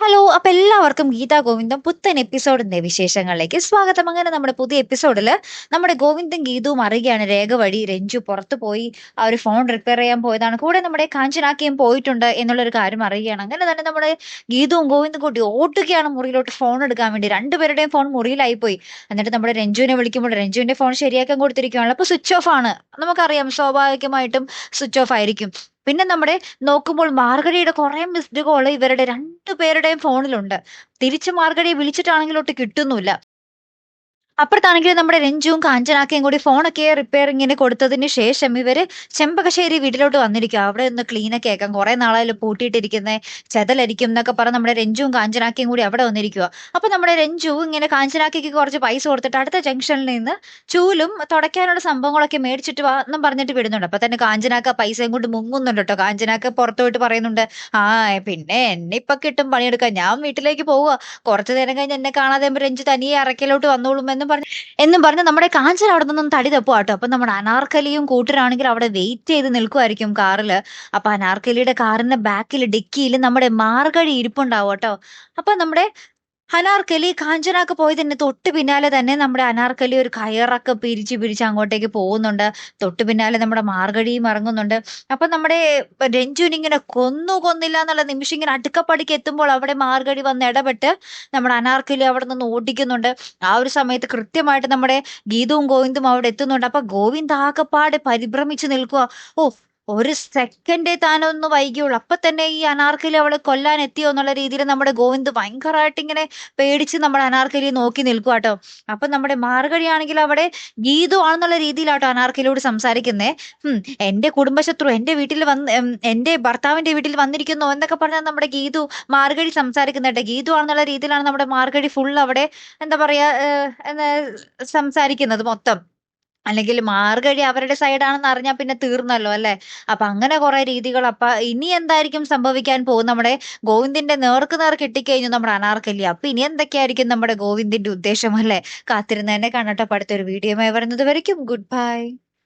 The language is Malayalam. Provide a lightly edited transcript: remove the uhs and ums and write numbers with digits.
ഹലോ! അപ്പൊ എല്ലാവർക്കും ഗീതാ ഗോവിന്ദം പുത്തൻ എപ്പിസോഡിന്റെ വിശേഷങ്ങളിലേക്ക് സ്വാഗതം. അങ്ങനെ നമ്മുടെ പുതിയ എപ്പിസോഡില് നമ്മുടെ ഗോവിന്ദും ഗീതുവും അറിയുകയാണ് രേഖ വഴി രഞ്ജു പുറത്തു പോയി ആ ഒരു ഫോൺ റിപ്പയർ ചെയ്യാൻ പോയതാണ്. കൂടെ നമ്മുടെ കാഞ്ചനാക്കിയും പോയിട്ടുണ്ട് എന്നുള്ളൊരു കാര്യം അറിയുകയാണ്. അങ്ങനെ തന്നെ നമ്മുടെ ഗീതുവും ഗോവിന്ദും കൂടി ഓടുകയാണ് മുറിയിലോട്ട് ഫോൺ എടുക്കാൻ വേണ്ടി. രണ്ടുപേരുടെയും ഫോൺ മുറിയിലായി പോയി. എന്നിട്ട് നമ്മുടെ രഞ്ജുവിനെ വിളിക്കുമ്പോൾ രഞ്ജുവിന്റെ ഫോൺ ശരിയാക്കാൻ കൊടുത്തിരിക്കുകയാണല്ലോ. അപ്പൊ സ്വിച്ച് ഓഫ് ആണ്. നമുക്കറിയാം സ്വാഭാവികമായിട്ടും സ്വിച്ച് ഓഫ് ആയിരിക്കും. പിന്നെ നമ്മുടെ നോക്കുമ്പോൾ മാർഗഴിയുടെ കുറെ മിസ്ഡ് കോള് ഇവരുടെ രണ്ടുപേരുടെയും ഫോണിലുണ്ട്. തിരിച്ച് മാർഗഴിയെ വിളിച്ചിട്ടാണെങ്കിലോട്ട് കിട്ടുന്നുമില്ല. അപ്പുറത്താണെങ്കിൽ നമ്മുടെ രഞ്ജുവും കാഞ്ചനാക്കയും കൂടി ഫോണൊക്കെ റിപ്പയറിങ്ങിന് കൊടുത്തതിന് ശേഷം ഇവര് ചെമ്പകശ്ശേരി വീട്ടിലോട്ട് വന്നിരിക്കുക. അവിടെ ഒന്ന് ക്ലീനൊക്കെ ആക്കാം. കുറെ നാളായാലും പൂട്ടിയിട്ടിരിക്കുന്ന ചെതലരിക്കും എന്നൊക്കെ പറഞ്ഞ് നമ്മുടെ രഞ്ജുവും കാഞ്ചനാക്കയും കൂടി അവിടെ വന്നിരിക്കുക. അപ്പൊ നമ്മുടെ രഞ്ജു ഇങ്ങനെ കാഞ്ചനാക്കയ്ക്ക് കുറച്ച് പൈസ കൊടുത്തിട്ട് അടുത്ത ജംഗ്ഷനിൽ നിന്ന് ചൂലും തുടയ്ക്കാനുള്ള സംഭവങ്ങളൊക്കെ മേടിച്ചിട്ട് വാ എന്നും പറഞ്ഞിട്ട് വിടുന്നുണ്ട്. അപ്പൊ തന്നെ കാഞ്ചനാക്ക പൈസയും കൊണ്ട് മുങ്ങുന്നുണ്ട് കേട്ടോ. കാഞ്ചനാക്ക പുറത്തു പോയിട്ട് പറയുന്നുണ്ട്, ആ പിന്നെ എന്നെ ഇപ്പൊ കിട്ടും പണിയെടുക്കാൻ, ഞാൻ വീട്ടിലേക്ക് പോവുക, കുറച്ചു നേരം കഴിഞ്ഞ് എന്നെ കാണാതെ രഞ്ജു തനിയെ അറക്കലോട്ട് വന്നോളും എന്നും പറഞ്ഞ് നമ്മുടെ കാഞ്ചന അവിടെ നിന്നും തടി തപ്പുവാട്ടോ. അപ്പൊ നമ്മുടെ അനാർക്കലിയും കൂട്ടരാണെങ്കിൽ അവിടെ വെയിറ്റ് ചെയ്ത് നിൽക്കുമായിരിക്കും കാറില്. അപ്പൊ അനാർക്കലിയുടെ കാറിന്റെ ബാക്കിൽ ഡിക്കിയിൽ നമ്മുടെ മാർഗഴി ഇരിപ്പുണ്ടാവും കേട്ടോ. അപ്പൊ നമ്മുടെ അനാർക്കലി കാഞ്ചനാക്ക് പോയതിന് തൊട്ട് പിന്നാലെ തന്നെ നമ്മുടെ അനാർക്കലി ഒരു കയറൊക്കെ പിരിച്ച് പിരിച്ച് അങ്ങോട്ടേക്ക് പോകുന്നുണ്ട്. തൊട്ട് പിന്നാലെ നമ്മുടെ മാർഗഴിയും ഇറങ്ങുന്നുണ്ട്. അപ്പൊ നമ്മുടെ രഞ്ജുവിനെ ഇങ്ങനെ കൊന്നില്ല എന്നുള്ള നിമിഷം ഇങ്ങനെ അടുക്കപ്പടിക്ക് എത്തുമ്പോൾ അവിടെ മാർഗഴി വന്ന് ഇടപെട്ട് നമ്മുടെ അനാർക്കലി അവിടെ നിന്ന് ഓടിക്കുന്നുണ്ട്. ആ ഒരു സമയത്ത് കൃത്യമായിട്ട് നമ്മുടെ ഗീതവും ഗോവിന്ദും അവിടെ എത്തുന്നുണ്ട്. അപ്പൊ ഗോവിന്ദ് ആകപ്പാടെ പരിഭ്രമിച്ച് നിൽക്കുക. ഓ, ഒരു സെക്കൻഡേ താനൊന്ന് വൈകിയുള്ളൂ, അപ്പൊ തന്നെ ഈ അനാർക്കലി അവളെ കൊല്ലാൻ എത്തിയോ എന്നുള്ള രീതിയിൽ നമ്മുടെ ഗോവിന്ദ് ഭയങ്കരമായിട്ട് ഇങ്ങനെ പേടിച്ച് നമ്മുടെ അനാർക്കലിയെ നോക്കി നിൽക്കുക കേട്ടോ. അപ്പൊ നമ്മുടെ മാർഗഴി ആണെങ്കിൽ അവിടെ ഗീതു ആണെന്നുള്ള രീതിയിലാട്ടോ അനാർക്കലിയോട് സംസാരിക്കുന്നേ. എന്റെ കുടുംബശത്രു എന്റെ വീട്ടിൽ എന്റെ ഭർത്താവിന്റെ വീട്ടിൽ വന്നിരിക്കുന്നു എന്നൊക്കെ പറഞ്ഞാൽ നമ്മുടെ ഗീതു മാർഗഴി സംസാരിക്കുന്നുണ്ട്. ഗീതു ആണെന്നുള്ള രീതിയിലാണ് നമ്മുടെ മാർഗഴി ഫുൾ അവിടെ എന്താ പറയാ സംസാരിക്കുന്നത് മൊത്തം. അല്ലെങ്കിൽ മാർഗഴി അവരുടെ സൈഡാണെന്ന് അറിഞ്ഞാൽ പിന്നെ തീർന്നല്ലോ അല്ലെ. അപ്പൊ അങ്ങനെ കുറെ രീതികൾ. അപ്പൊ ഇനി എന്തായിരിക്കും സംഭവിക്കാൻ പോകും? നമ്മുടെ ഗോവിന്ദിന്റെ നേർക്ക് നേർ കിട്ടിക്കഴിഞ്ഞു നമ്മുടെ അനാർക്കലി. അപ്പൊ ഇനി എന്തൊക്കെയായിരിക്കും നമ്മുടെ ഗോവിന്ദിന്റെ ഉദ്ദേശം അല്ലെ? കാത്തിരുന്ന് തന്നെ കാണട്ടെ. അടുത്തൊരു വീഡിയോയുമായി വരുന്നത് വരയ്ക്കും ഗുഡ് ബൈ.